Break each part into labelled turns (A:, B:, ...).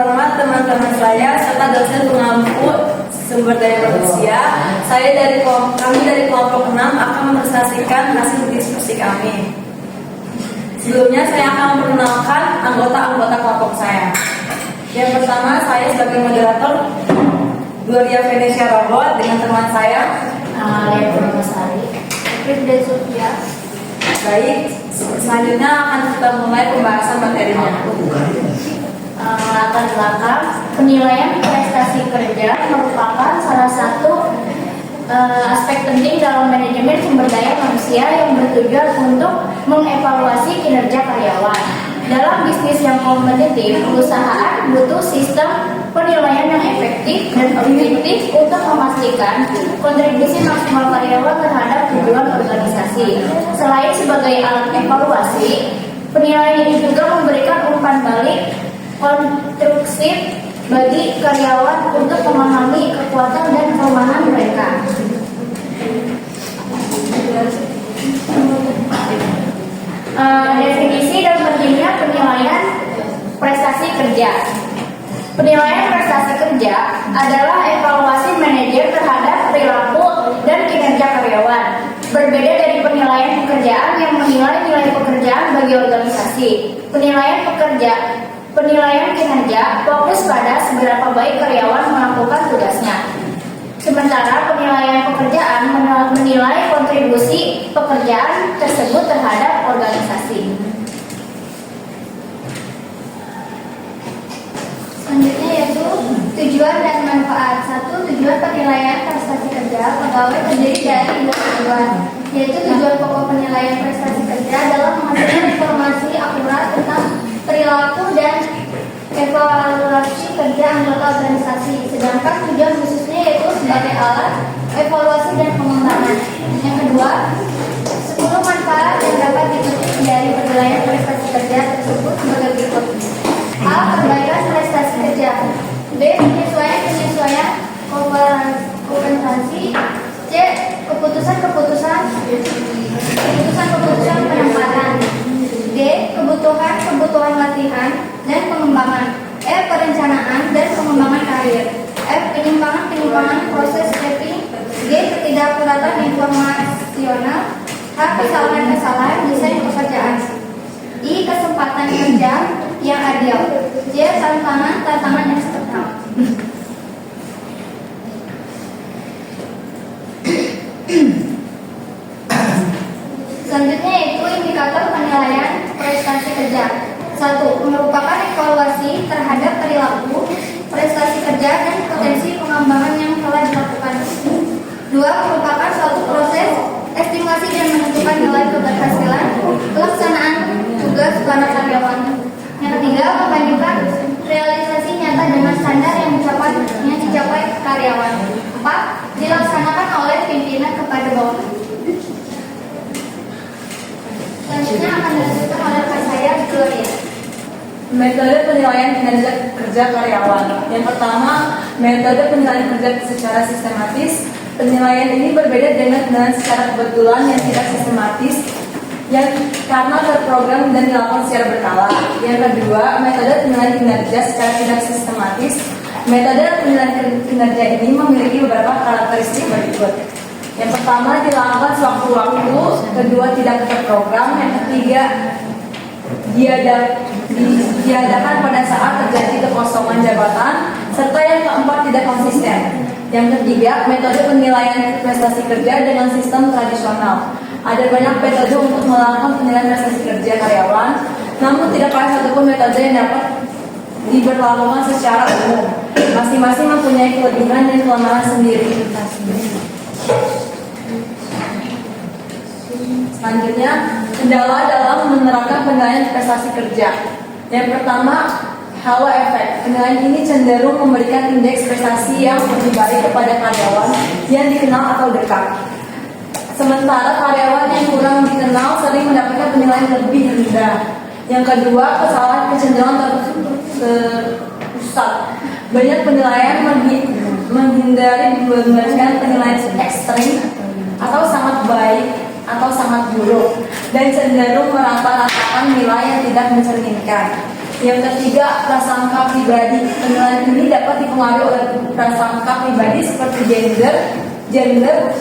A: hormat teman-teman saya serta dosen pengampu sumber daya manusia, kami dari kelompok 6 akan mempresentasikan hasil diskusi kami. Sebelumnya saya akan memperkenalkan anggota-anggota kelompok saya. Yang pertama, saya sebagai moderator Gloria Venesia Robot dengan teman saya
B: Lea Purwomasari,
A: Frida Sofia. Baik, selanjutnya akan kita mulai pembahasan materinya.
B: Latar belakang penilaian prestasi kerja merupakan salah satu aspek penting dalam manajemen sumber daya manusia yang bertujuan untuk mengevaluasi kinerja karyawan. Dalam bisnis yang kompetitif, perusahaan butuh sistem penilaian yang efektif dan objektif untuk memastikan kontribusi maksimal karyawan terhadap tujuan organisasi. Selain sebagai alat evaluasi, penilaian ini juga memberikan umpan balik konstruktif bagi karyawan untuk memahami kekuatan dan kelemahan mereka. Definisi dan pentingnya penilaian prestasi kerja. Penilaian prestasi kerja adalah evaluasi manajer terhadap perilaku dan kinerja karyawan. Berbeda dari penilaian pekerjaan yang menilai nilai pekerjaan bagi organisasi. Penilaian kinerja fokus pada seberapa baik karyawan melakukan tugasnya. Sementara penilaian pekerjaan menilai kontribusi pekerjaan tersebut terhadap organisasi.
C: Selanjutnya yaitu tujuan dan manfaat. 1. Tujuan penilaian prestasi kerja pegawai terdiri dari 2 tujuan, yaitu tujuan pokok penilaian prestasi kerja adalah menghasilkan informasi akurat tentang perilaku dan evaluasi kerja anggota organisasi. Sedangkan tujuan khususnya yaitu sebagai alat evaluasi dan pengembangan. Yang kedua, 10 manfaat yang dapat dipetik dari penilaian prestasi kerja tersebut sebagai berikut. A. Perbaikan prestasi kerja. B. Penyesuaian kompensasi. C. Keputusan penempatan. D. Kebutuhan latihan dan pengembangan. E. Perencanaan dan pengembangan karir. F. Penyimpangan proses shaping. G. Ketidakakuratan informasional. H. Kesalahan desain pekerjaan. I. Kesempatan kerja yang adil. J. Tantangan eksternal. Selanjutnya yaitu indikator penilaian prestasi kerja. 1. Merupakan evaluasi terhadap perilaku, prestasi kerja, dan potensi pengembangan yang telah dilakukan. 2. Merupakan suatu proses estimasi dan menentukan nilai keberhasilan pelaksanaan tugas para karyawan. Yang ketiga, membandingkan realisasi nyata dengan standar yang dicapai karyawan. 4. Dilaksanakan oleh pimpinan kepada bawahan. Selanjutnya akan dilanjutkan oleh rekan saya, Gloria.
A: Metode penilaian kinerja kerja karyawan. Yang pertama, metode penilaian kerja secara sistematis. Penilaian ini berbeda dengan secara kebetulan yang tidak sistematis, yang karena terprogram dan dilakukan secara berkala. Yang kedua, metode penilaian kinerja secara tidak sistematis. Metode penilaian kinerja ini memiliki beberapa karakteristik berikut. Yang pertama, dilakukan sewaktu-waktu. Kedua, tidak terprogram. Yang ketiga, diadakan pada saat terjadi kekosongan jabatan. Serta yang keempat, tidak konsisten. Yang ketiga, metode penilaian prestasi kerja dengan sistem tradisional. Ada banyak metode untuk melakukan penilaian prestasi kerja karyawan, namun tidak ada satupun metode yang dapat diberlakukan secara umum. Masing-masing mempunyai kelebihan dan kelemahan sendiri. Selanjutnya, kendala dalam menerapkan penilaian prestasi kerja. Yang pertama, halo efek. Penilaian ini cenderung memberikan indeks prestasi yang lebih baik kepada karyawan yang dikenal atau dekat. Sementara karyawan yang kurang dikenal sering mendapatkan penilaian lebih rendah. Yang kedua, kesalahan kecenderungan terpusat. Banyak penilaian menghindari memberikan penilaian ekstrim atau sangat baik atau sangat buruk dan cenderung merata-ratakan nilai yang tidak mencerminkan. Yang ketiga, prasangka pribadi. Penilaian ini dapat dipengaruhi oleh prasangka pribadi seperti gender,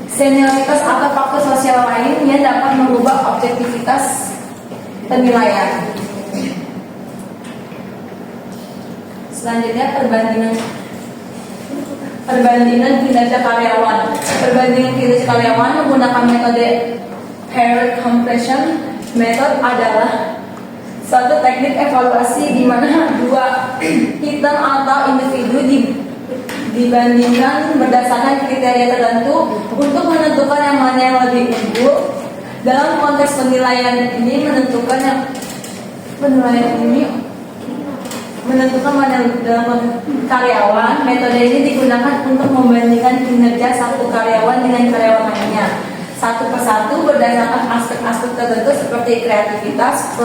A: senioritas atau faktor sosial lain yang dapat mengubah objektivitas penilaian. Selanjutnya perbandingan kinerja karyawan. Perbandingan kinerja karyawan menggunakan metode pair compression. Metode adalah suatu teknik evaluasi di mana dua item atau individu dibandingkan berdasarkan kriteria tertentu untuk menentukan yang mana yang lebih unggul. Dalam konteks penilaian ini menentukan mana dalam karyawan. Metode ini digunakan untuk membandingkan kinerja satu karyawan dengan karyawan lainnya satu persatu berdasarkan aspek-aspek tertentu seperti kreativitas,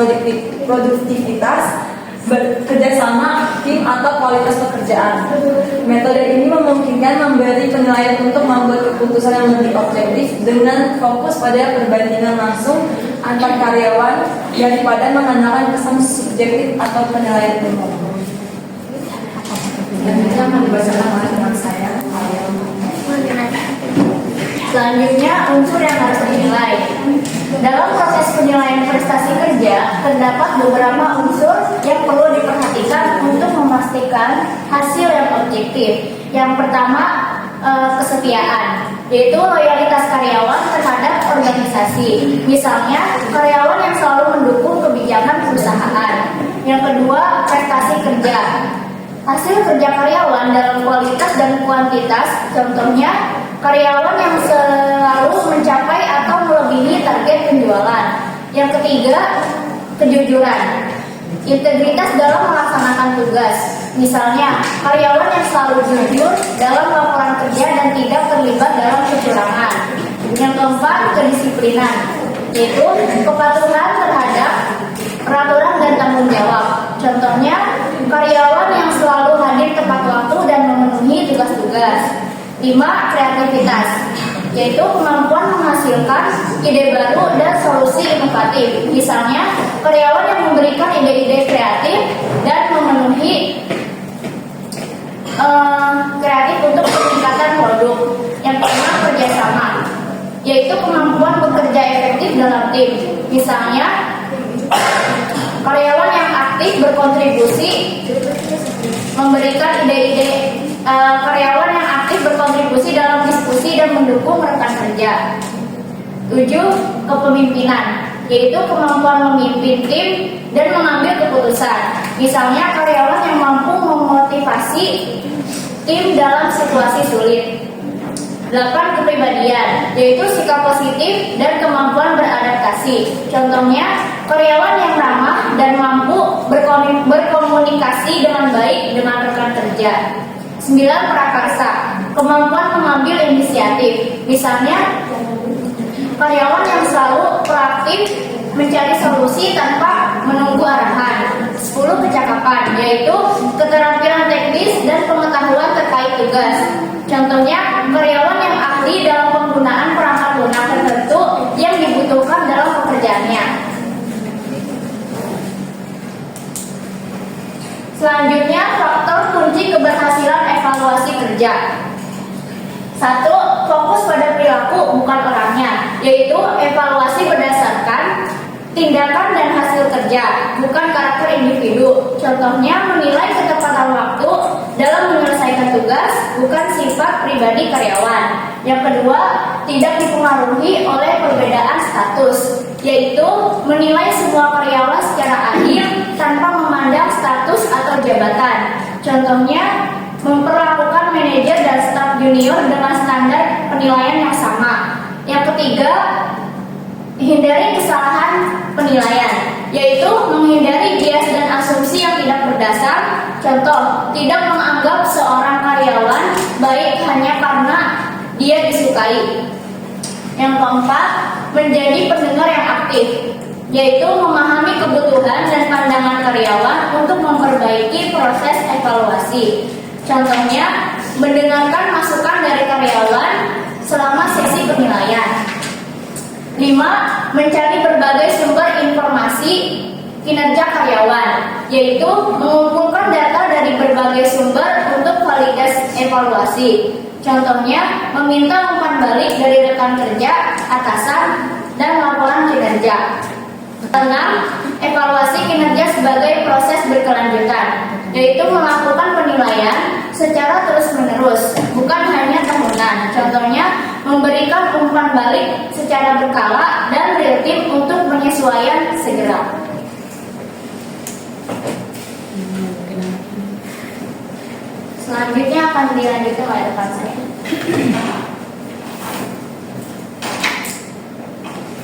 A: produktivitas, bekerjasama, tim atau kualitas pekerjaan. Metode ini memungkinkan memberi penilaian untuk membuat keputusan yang lebih objektif dengan fokus pada perbandingan langsung antar karyawan daripada mengandalkan kesan subjektif atau penilaian umum. Selanjutnya akan dibacakan oleh teman saya.
B: Selanjutnya, unsur yang harus dinilai. Dalam proses penilaian prestasi kerja, terdapat beberapa unsur yang perlu diperhatikan untuk memastikan hasil yang objektif. Yang pertama, kesetiaan, yaitu loyalitas karyawan terhadap organisasi. Misalnya, karyawan yang selalu mendukung kebijakan perusahaan. Yang kedua, prestasi kerja. Hasil kerja karyawan dalam kualitas dan kuantitas, contohnya karyawan yang selalu mencapai atau melebihi target penjualan. Yang ketiga, kejujuran, integritas dalam melaksanakan tugas. Misalnya, karyawan yang selalu jujur dalam laporan kerja dan tidak terlibat dalam kecurangan. Yang keempat, kedisiplinan, yaitu kepatuhan terhadap peraturan dan tanggung jawab. Contohnya, karyawan yang selalu hadir tepat waktu dan memenuhi tugas-tugas. 5. Kreativitas, yaitu kemampuan menghasilkan ide baru dan solusi inovatif. Misalnya, karyawan yang memberikan ide-ide kreatif dan memenuhi kreatif untuk peningkatan produk. Yang kelima, kerjasama, yaitu kemampuan bekerja efektif dalam tim. Misalnya, karyawan yang aktif berkontribusi memberikan ide-ide, karyawan yang aktif berkontribusi dalam diskusi dan mendukung rekan kerja. 7. Kepemimpinan, yaitu kemampuan memimpin tim dan mengambil keputusan. Misalnya, karyawan yang mampu memotivasi tim dalam situasi sulit. 8. Kepribadian, yaitu sikap positif dan kemampuan beradaptasi. Contohnya, karyawan yang ramah dan mampu berkomunikasi dengan baik dengan rekan kerja. 9. Prakarsa, kemampuan mengambil inisiatif. Misalnya, karyawan yang selalu proaktif mencari solusi tanpa menunggu arahan. 10. Kecakapan, yaitu keterampilan teknis dan pengetahuan terkait tugas. Contohnya, karyawan yang ahli dalam penggunaan perangkat lunak tertentu yang dibutuhkan dalam pekerjaannya. Selanjutnya, faktor kunci keberhasilan evaluasi kerja. 1. Fokus pada perilaku bukan orangnya, yaitu evaluasi berdasarkan tindakan dan hasil kerja, bukan karakter individu. Contohnya, menilai ketepatan waktu dalam menyelesaikan tugas, bukan sifat pribadi karyawan. Yang kedua, tidak dipengaruhi oleh perbedaan status, yaitu menilai semua karyawan secara adil tanpa memandang status atau jabatan. Contohnya, memperlakukan manajer dan staf junior dengan standar penilaian yang sama. Yang ketiga, hindari kesalahan penilaian, yaitu menghindari bias dan asumsi yang tidak berdasar. Contoh, tidak menganggap seorang karyawan baik hanya karena dia disukai. Yang keempat, menjadi pendengar yang aktif, yaitu memahami kebutuhan dan pandangan karyawan untuk memperbaiki proses evaluasi. Contohnya, mendengarkan masukan dari karyawan selama sesi penilaian. 5. Mencari berbagai sumber informasi kinerja karyawan, yaitu mengumpulkan data dari berbagai sumber untuk validasi evaluasi. Contohnya, meminta umpan balik dari rekan kerja, atasan, dan laporan kinerja. 6. Evaluasi kinerja sebagai proses berkelanjutan, yaitu melakukan penilaian secara terus-menerus, bukan hanya tahunan. Contohnya, memberikan umpan balik secara berkala dan real time untuk penyesuaian segera. Selanjutnya akan dilanjutkan oleh rekan saya.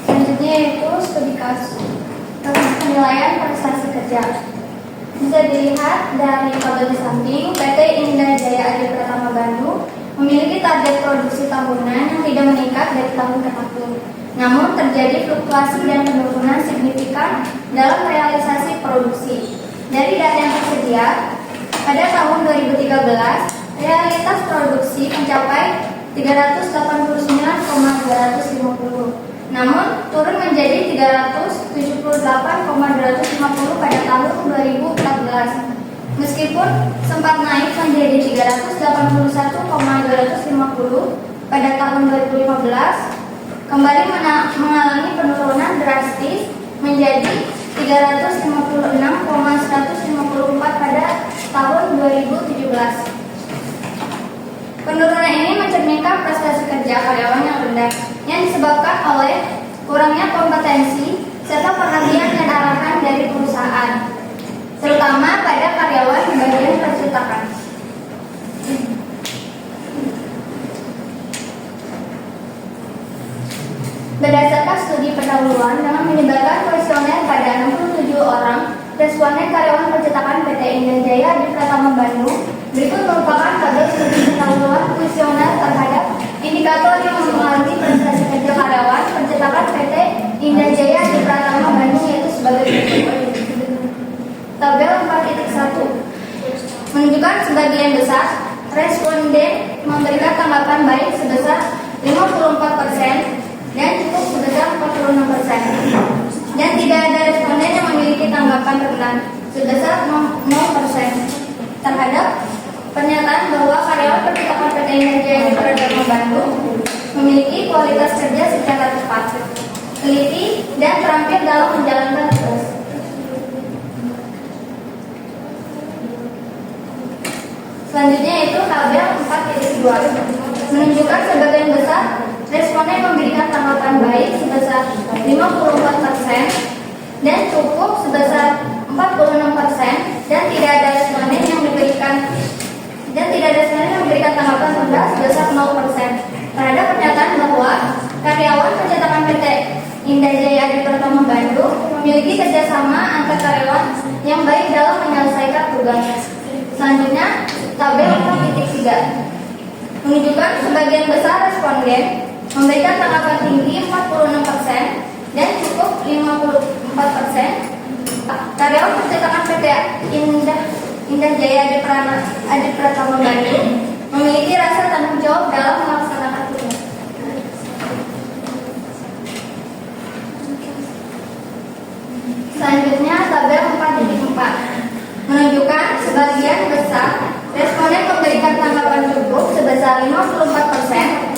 C: Selanjutnya yaitu studi kasus penilaian prestasi kerja. Bisa dilihat dari tabel di samping, PT Indah Jaya Adi Pratama Bandung memiliki target produksi tahunan yang tidak meningkat dari tahun ke tahun. Namun terjadi fluktuasi dan penurunan signifikan dalam realisasi produksi. Dari data yang tersedia, pada tahun 2013, realitas produksi mencapai 389,250. Namun, turun menjadi 378,250 pada tahun 2014. Meskipun sempat naik menjadi 381,250 pada tahun 2015, kembali mengalami penurunan drastis menjadi 356,154 pada tahun 2017. Penurunan ini mencerminkan prestasi kerja karyawan yang rendah, yang disebabkan oleh kurangnya kompetensi serta perhatian dan arahan dari perusahaan, terutama pada karyawan di bagian percetakan. Berdasarkan studi pendahuluan dengan menyebarkan kuesioner pada 67 orang responden karyawan percetakan PT Indah Jaya di Pratama Bandung, berikut merupakan tabel studi pendahuluan kuesioner terhadap indikator yang mempengaruhi prestasi kerja karyawan percetakan PT Indah Jaya di Pratama Bandung, yaitu sebagai berikut. Tabel 4.1 menunjukkan sebagian besar responden memberikan tanggapan baik sebesar 54% dan cukup sebesar 46%, dan tidak ada responden yang memiliki tanggapan rendah sebesar 0% terhadap pernyataan bahwa karyawan percetakan PT Indah Jaya di Pratama Bandung memiliki kualitas kerja secara tepat, teliti, dan terampil dalam menjalankan tugas. Selanjutnya yaitu tabel 4.2 menunjukkan sebagian besar responden memberikan tanggapan baik sebesar 54% dan cukup sebesar 46%, dan tidak ada responden yang memberikan tanggapan rendah sebesar 0% terhadap pernyataan bahwa karyawan percetakan PT Indah Jaya Adi Pratama Bandung memiliki kerjasama antar karyawan yang baik dalam menyelesaikan tugasnya. Selanjutnya, tabel 4.3 menunjukkan sebagian besar responden memberikan tanggapan tinggi 46% dan cukup 54%. Karyawan percetakan PT Indah Jaya Adi Pratama Bandung memiliki rasa tanggung jawab dalam melaksanakan tugas. Selanjutnya, tabel 4.4 menunjukkan sebagian besar responden memberikan tanggapan cukup sebesar 54%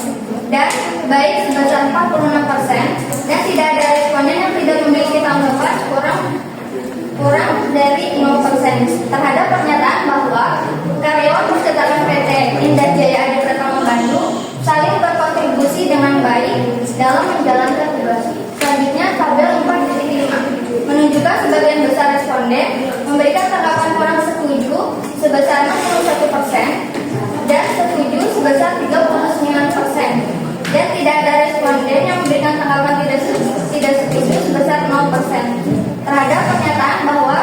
C: dan baik sebesar 46%, dan tidak ada responden yang tidak memiliki tanggapan kurang dari 0% terhadap pernyataan bahwa karyawan percetakan PT Indah Jaya Adi Pratama Bandung saling berkontribusi dengan baik dalam menjalankan tugas. Selanjutnya, tabel 4.5 menunjukkan sebagian besar responden memberikan tanggapan kurang setuju sebesar 61% dan setuju sebesar 39%, dan tidak ada responden yang memberikan tanggapan tidak setuju sebesar 0% terhadap pernyataan bahwa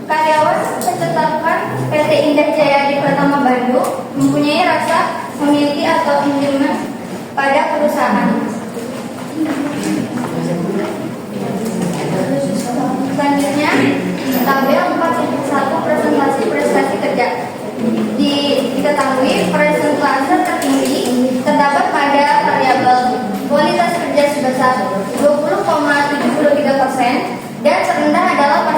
C: karyawan percetakan PT Indah Jaya Adi Pratama Bandung mempunyai rasa memiliki atau ingin pada perusahaan. Selanjutnya, tabel 4.1 presentasi prestasi kerja. Diketahui persentase tertinggi terdapat pada variabel kualitas kerja sebesar 20,73% dan terendah adalah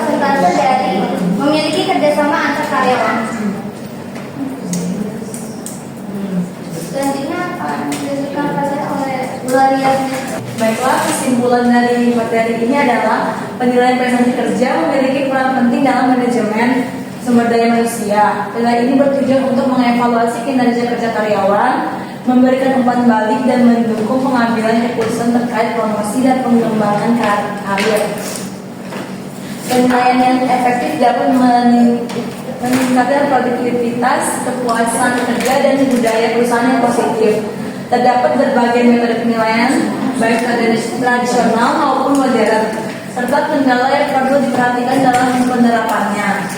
A: kesimpulan dari materi ini adalah penilaian prestasi kerja memiliki peran penting dalam manajemen sumber daya manusia. Penilaian ini bertujuan untuk mengevaluasi kinerja kerja karyawan, memberikan umpan balik dan mendukung pengambilan keputusan terkait promosi dan pengembangan karir. Penilaian yang efektif dapat meningkatkan produktivitas, kepuasan kerja, dan budaya perusahaan yang positif. Terdapat berbagai metode penilaian, baik tradisional maupun modern, serta kendala yang perlu diperhatikan dalam penerapannya.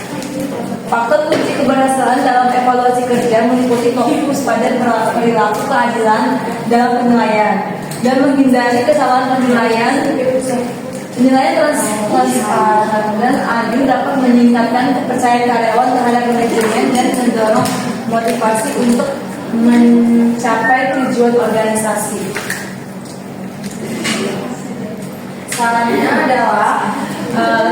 A: Faktor kunci keberhasilan dalam evaluasi kerja meliputi fokus pada perilaku keadilan dalam penilaian dan menghindari kesalahan penilaian. Penilaian transparan dan adil dapat meningkatkan kepercayaan karyawan terhadap manajemen dan mendorong motivasi untuk mencapai tujuan organisasi. Sarannya adalah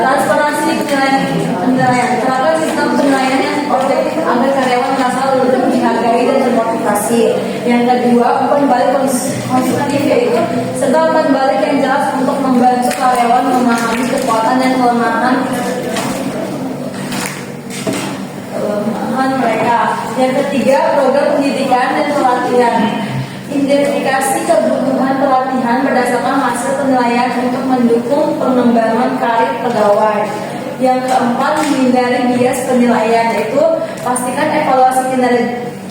A: transparansi penilaian. Terapkan sistem penilaian yang objektif agar karyawan merasa lebih dihargai dan termotivasi. Yang kedua, umpan balik konstruktif, yaitu serta umpan balik yang jelas untuk membantu karyawan memahami kekuatan dan kelemahan mereka. Yang ketiga, program pendidikan dan pelatihan. Identifikasi kebutuhan pelatihan berdasarkan hasil penilaian untuk mendukung pengembangan karir pegawai. Yang keempat, menghindari bias penilaian, yaitu pastikan evaluasi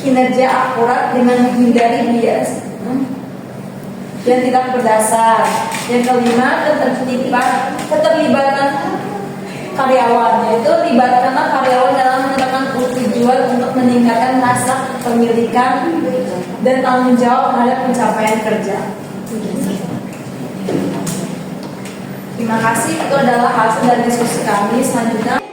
A: kinerja akurat dengan menghindari bias yang tidak berdasar. Yang kelima, keterlibatan karyawan, yaitu libatkanlah karyawan dalam menentukan tujuan untuk meningkatkan rasa kepemilikan dan tanggung jawab terhadap pencapaian kerja. Terima kasih, itu adalah hasil dari diskusi kami. Selanjutnya